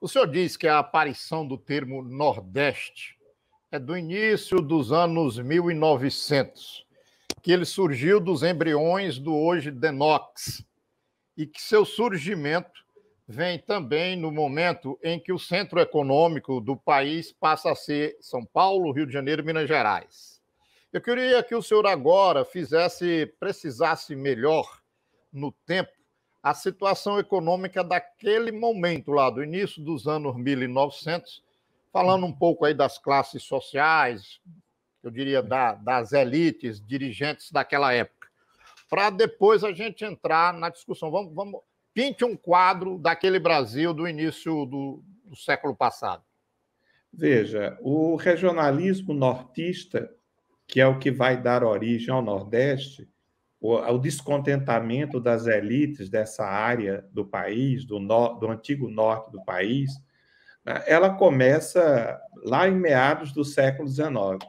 O senhor diz que a aparição do termo Nordeste é do início dos anos 1900, que ele surgiu dos embriões do hoje DENOX, e que seu surgimento vem também no momento em que o centro econômico do país passa a ser São Paulo, Rio de Janeiro e Minas Gerais. Eu queria que o senhor agora precisasse melhor no tempo a situação econômica daquele momento lá, do início dos anos 1900, falando um pouco aí das classes sociais, eu diria das elites, dirigentes daquela época, para depois a gente entrar na discussão. Vamos pinte um quadro daquele Brasil do início do século passado. Veja, o regionalismo nortista, que é o que vai dar origem ao Nordeste, o descontentamento das elites dessa área do país, do antigo norte do país, né, ela começa lá em meados do século XIX.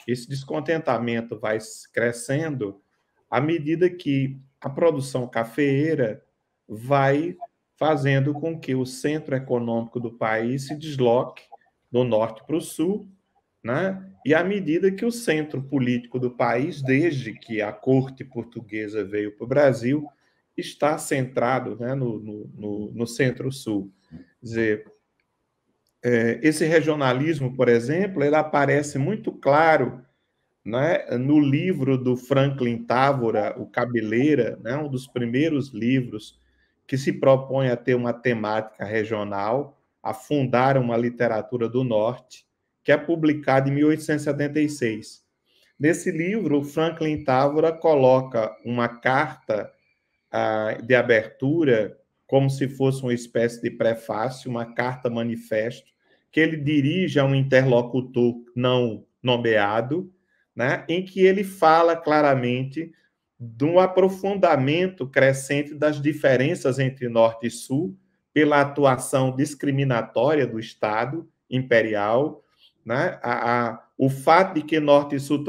Esse descontentamento vai crescendo à medida que a produção cafeeira vai fazendo com que o centro econômico do país se desloque do norte para o sul, né? E à medida que o centro político do país, desde que a corte portuguesa veio para o Brasil, está centrado, né, no centro-sul. Quer dizer, esse regionalismo, por exemplo, ele aparece muito claro, né, no livro do Franklin Távora, O Cabeleira, né, um dos primeiros livros que se propõe a ter uma temática regional, a fundar uma literatura do Norte, que é publicado em 1876. Nesse livro, o Franklin Távora coloca uma carta de abertura, como se fosse uma espécie de prefácio, uma carta manifesto, que ele dirige a um interlocutor não nomeado, né, em que ele fala claramente de um aprofundamento crescente das diferenças entre Norte e Sul, pela atuação discriminatória do Estado imperial, né? O fato de que Norte e Sul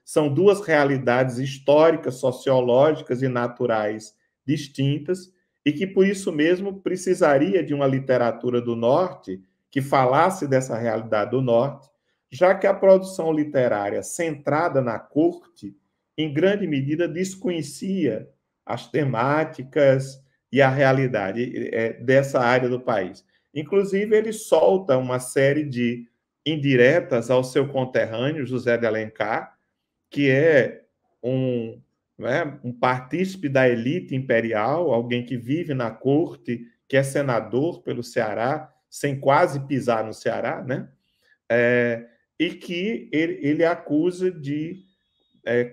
são duas realidades históricas, sociológicas e naturais distintas, e que, por isso mesmo, precisaria de uma literatura do Norte que falasse dessa realidade do Norte, já que a produção literária centrada na corte, em grande medida, desconhecia as temáticas e a realidade dessa área do país. Inclusive, ele solta uma série de indiretas ao seu conterrâneo, José de Alencar, que é um partícipe da elite imperial, alguém que vive na corte, que é senador pelo Ceará, sem quase pisar no Ceará, né? E que ele acusa de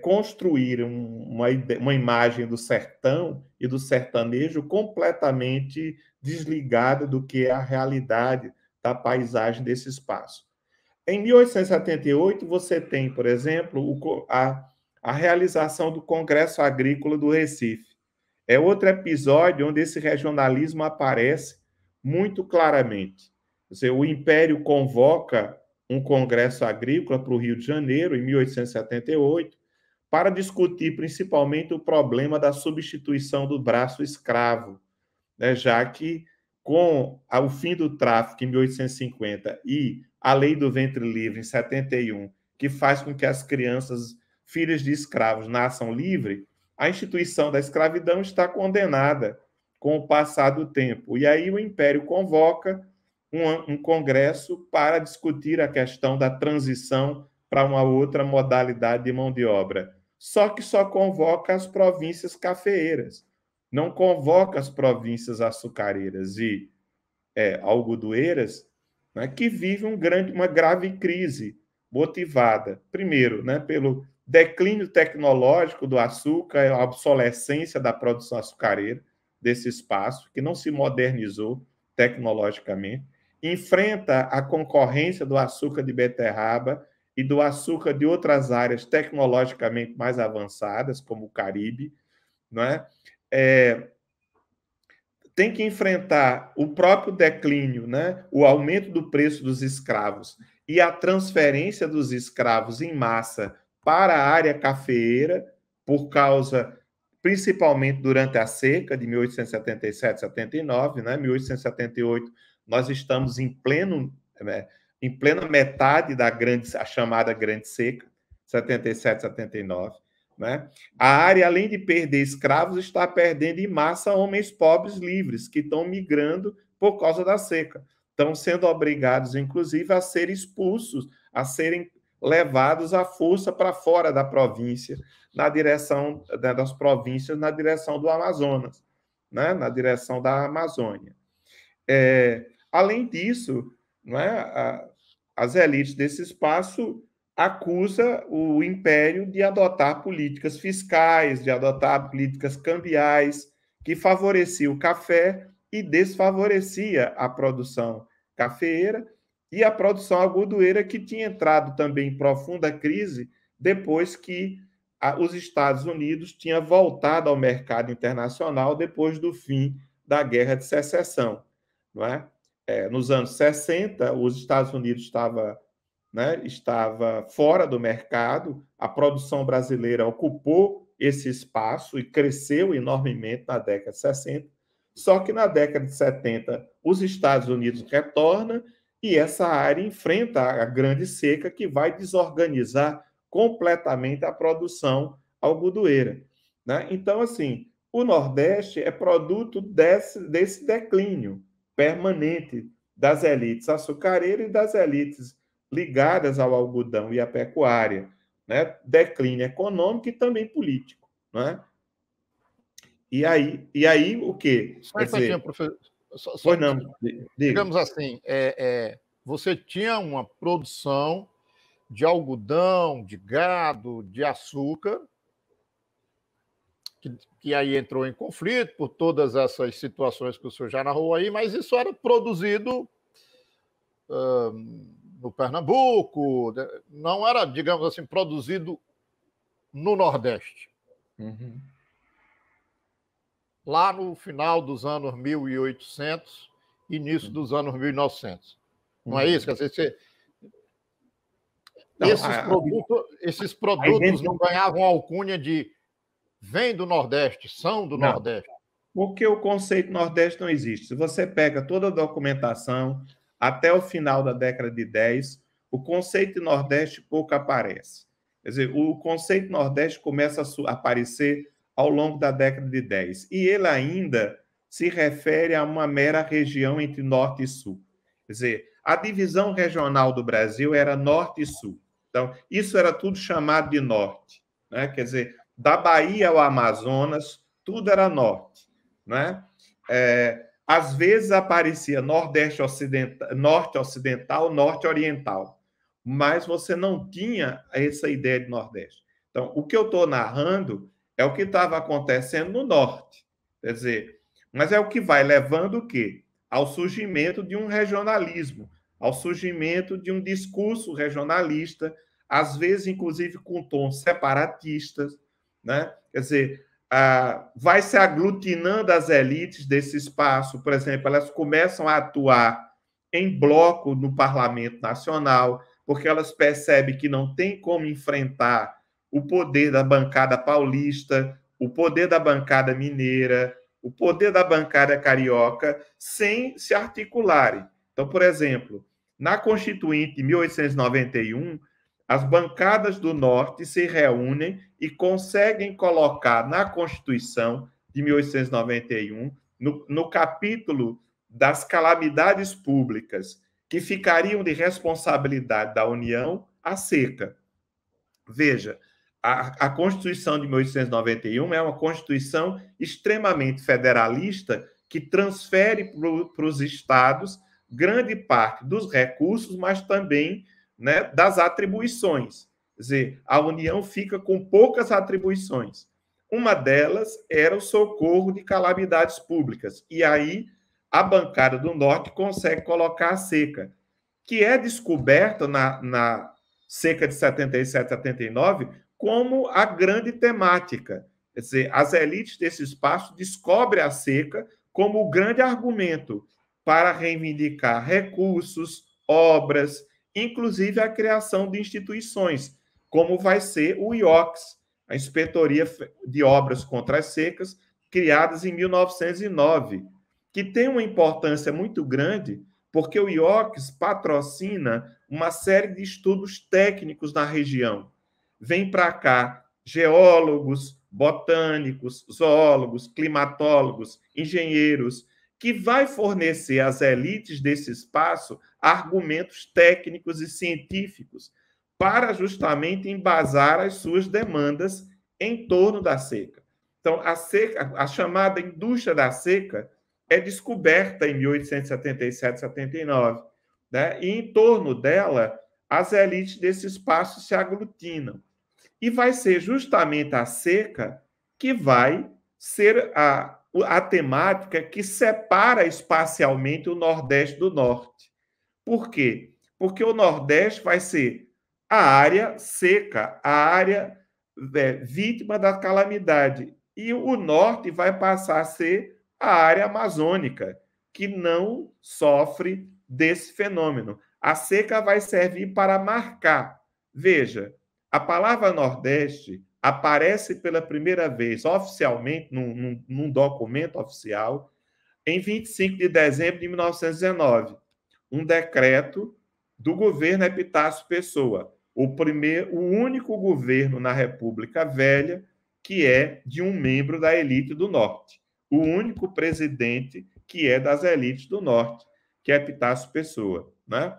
construir uma imagem do sertão e do sertanejo completamente desligada do que é a realidade da paisagem desse espaço. Em 1878, você tem, por exemplo, a realização do Congresso Agrícola do Recife. É outro episódio onde esse regionalismo aparece muito claramente. Quer dizer, o Império convoca um Congresso Agrícola para o Rio de Janeiro, em 1878, para discutir principalmente o problema da substituição do braço escravo, né, já que com o fim do tráfico em 1850 e a lei do ventre livre em 71, que faz com que as crianças, filhas de escravos, nasçam livres, a instituição da escravidão está condenada com o passar do tempo. E aí o Império convoca um congresso para discutir a questão da transição para uma outra modalidade de mão de obra. Só que só convoca as províncias cafeeiras, não convoca as províncias açucareiras e algodoeiras, né, que vivem uma grave crise motivada, primeiro, né, pelo declínio tecnológico do açúcar, a obsolescência da produção açucareira desse espaço, que não se modernizou tecnologicamente, enfrenta a concorrência do açúcar de beterraba e do açúcar de outras áreas tecnologicamente mais avançadas, como o Caribe, não é? Tem que enfrentar o próprio declínio, né? O aumento do preço dos escravos e a transferência dos escravos em massa para a área cafeeira, por causa, principalmente durante a seca de 1877-79, né? 1878, nós estamos em plena metade da a chamada Grande Seca, 77, 79. Né? A área, além de perder escravos, está perdendo em massa homens pobres livres, que estão migrando por causa da seca. Estão sendo obrigados, inclusive, a serem expulsos, a serem levados à força para fora da província, na direção das províncias, na direção do Amazonas, né? Na direção da Amazônia. Além disso, né, as elites desse espaço acusa o império de adotar políticas fiscais, de adotar políticas cambiais, que favorecia o café e desfavorecia a produção cafeeira e a produção algodoeira, que tinha entrado também em profunda crise depois que os Estados Unidos tinham voltado ao mercado internacional depois do fim da Guerra de Secessão. Não é? Nos anos 60, os Estados Unidos estava fora do mercado, a produção brasileira ocupou esse espaço e cresceu enormemente na década de 60, só que na década de 70 os Estados Unidos retornam e essa área enfrenta a grande seca, que vai desorganizar completamente a produção algodoeira. Né? Então, assim, o Nordeste é produto desse declínio permanente das elites açucareiras e das elites ligadas ao algodão e à pecuária, né? Declínio econômico e também político, né? E aí o quê? Só um instantinho, professor. Pois não, digamos assim, você tinha uma produção de algodão, de gado, de açúcar, que aí entrou em conflito por todas essas situações que o senhor já narrou aí, mas isso era produzido no Pernambuco, não era, digamos assim, produzido no Nordeste. Uhum. Lá no final dos anos 1800, início dos anos 1900. Não é isso? Quer dizer, esses produtos não ganhavam alcunha de vem do Nordeste, são do Nordeste. Porque o conceito Nordeste não existe. Se você pega toda a documentação, até o final da década de 10, o conceito de Nordeste pouco aparece. Quer dizer, o conceito Nordeste começa a aparecer ao longo da década de 10. E ele ainda se refere a uma mera região entre Norte e Sul. Quer dizer, a divisão regional do Brasil era Norte e Sul. Então, isso era tudo chamado de Norte. Né? Quer dizer, da Bahia ao Amazonas, tudo era Norte. Né? Às vezes aparecia Nordeste Ocidental, Norte Ocidental, Norte Oriental, mas você não tinha essa ideia de Nordeste. Então, o que eu estou narrando é o que estava acontecendo no Norte. Quer dizer, mas é o que vai levando o quê? Ao surgimento de um regionalismo, ao surgimento de um discurso regionalista, às vezes, inclusive, com tons separatistas, né? Quer dizer, vai se aglutinando as elites desse espaço, por exemplo, elas começam a atuar em bloco no Parlamento Nacional, porque elas percebem que não tem como enfrentar o poder da bancada paulista, o poder da bancada mineira, o poder da bancada carioca, sem se articularem. Então, por exemplo, na Constituinte de 1891, as bancadas do Norte se reúnem e conseguem colocar na Constituição de 1891, no capítulo das calamidades públicas, que ficariam de responsabilidade da União, a seca. Veja, a Constituição de 1891 é uma Constituição extremamente federalista que transfere para os estados grande parte dos recursos, mas também, né, das atribuições. Quer dizer, a União fica com poucas atribuições. Uma delas era o socorro de calamidades públicas. E aí a bancada do Norte consegue colocar a seca, que é descoberta na seca de 77, 79, como a grande temática. Quer dizer, as elites desse espaço descobrem a seca como o grande argumento para reivindicar recursos, obras, inclusive a criação de instituições, como vai ser o IOCS, a Inspetoria de Obras contra as Secas, criadas em 1909, que tem uma importância muito grande, porque o IOCS patrocina uma série de estudos técnicos na região. Vem para cá geólogos, botânicos, zoólogos, climatólogos, engenheiros, que vai fornecer às elites desse espaço argumentos técnicos e científicos para justamente embasar as suas demandas em torno da seca. Então, a seca, a chamada indústria da seca, é descoberta em 1877, 79, né? E em torno dela, as elites desse espaço se aglutinam. E vai ser justamente a seca que vai ser a temática que separa espacialmente o Nordeste do Norte. Por quê? Porque o Nordeste vai ser a área seca, a área vítima da calamidade. E o Norte vai passar a ser a área amazônica, que não sofre desse fenômeno. A seca vai servir para marcar. Veja, a palavra Nordeste aparece pela primeira vez oficialmente num documento oficial em 25 de dezembro de 1919, um decreto do governo Epitácio Pessoa, o único governo na República Velha que é de um membro da elite do Norte, o único presidente que é das elites do Norte, que é Epitácio Pessoa, né?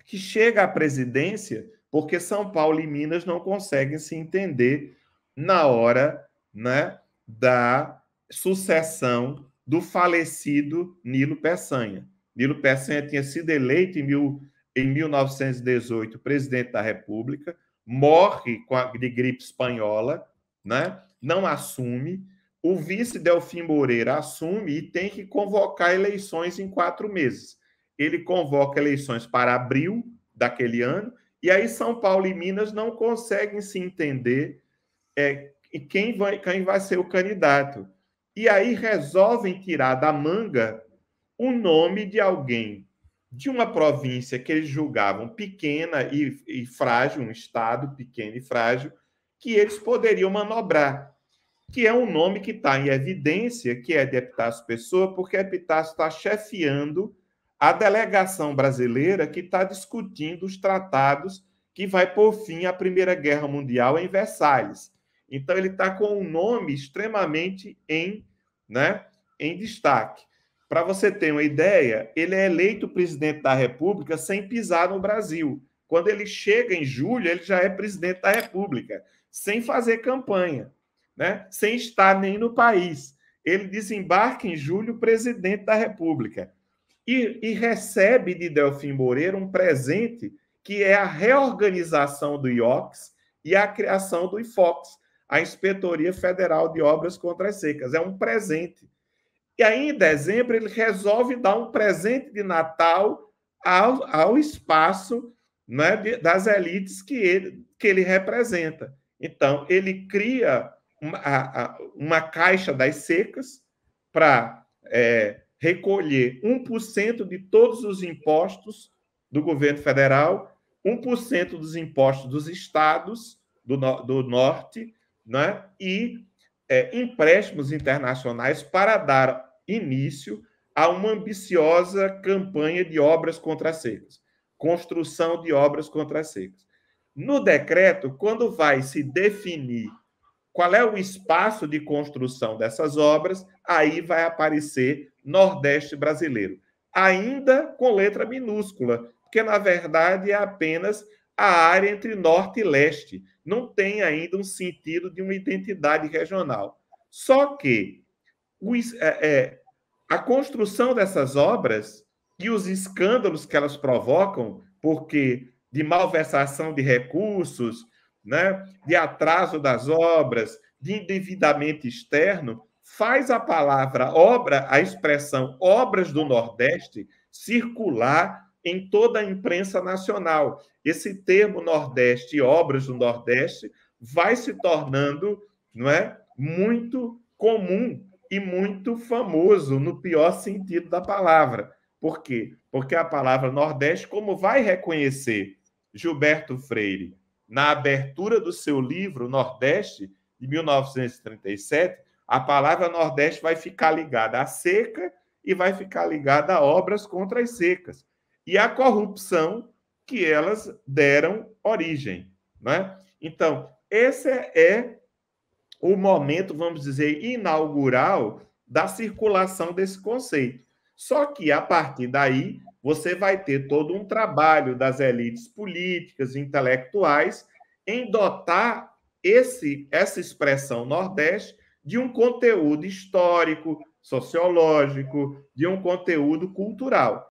Que chega à presidência porque São Paulo e Minas não conseguem se entender na hora, né, da sucessão do falecido Nilo Peçanha. Nilo Peçanha tinha sido eleito em 1918 presidente da República, morre de gripe espanhola, né, não assume. O vice Delfim Moreira assume e tem que convocar eleições em 4 meses. Ele convoca eleições para abril daquele ano, e aí São Paulo e Minas não conseguem se entender quem vai ser o candidato. E aí resolvem tirar da manga o nome de alguém de uma província que eles julgavam pequena e frágil, um estado pequeno e frágil, que eles poderiam manobrar, que é um nome que está em evidência, que é de Epitácio Pessoa, porque Epitácio está chefiando a delegação brasileira que está discutindo os tratados que vai pôr fim à Primeira Guerra Mundial em Versalhes. Então, ele está com um nome extremamente em destaque. Para você ter uma ideia, ele é eleito presidente da República sem pisar no Brasil. Quando ele chega em julho, ele já é presidente da República, sem fazer campanha, né? Sem estar nem no país. Ele desembarca em julho presidente da República. E recebe de Delfim Moreira um presente que é a reorganização do IOCS e a criação do IFOCS, a Inspetoria Federal de Obras contra as Secas. É um presente. E aí, em dezembro, ele resolve dar um presente de Natal ao espaço, né, das elites que ele representa. Então, ele cria uma caixa das secas para recolher 1% de todos os impostos do governo federal, 1% dos impostos dos estados do norte, né, e empréstimos internacionais para dar início a uma ambiciosa campanha de obras contra as secas, construção de obras contra as secas. No decreto, quando vai se definir qual é o espaço de construção dessas obras, aí vai aparecer Nordeste brasileiro, ainda com letra minúscula, porque, na verdade, é apenas a área entre Norte e Leste. Não tem ainda um sentido de uma identidade regional. Só que a construção dessas obras e os escândalos que elas provocam, porque de malversação de recursos, né, de atraso das obras, de endividamento externo, faz a palavra obra, a expressão obras do Nordeste, circular em toda a imprensa nacional. Esse termo Nordeste e obras do Nordeste vai se tornando, não é, muito comum e muito famoso, no pior sentido da palavra. Por quê? Porque a palavra Nordeste, como vai reconhecer Gilberto Freire na abertura do seu livro Nordeste, de 1937, a palavra Nordeste vai ficar ligada à seca e vai ficar ligada a obras contra as secas e a corrupção que elas deram origem, né? Então, esse é o momento, vamos dizer, inaugural da circulação desse conceito. Só que, a partir daí, você vai ter todo um trabalho das elites políticas, intelectuais, em dotar essa expressão Nordeste de um conteúdo histórico, sociológico, de um conteúdo cultural.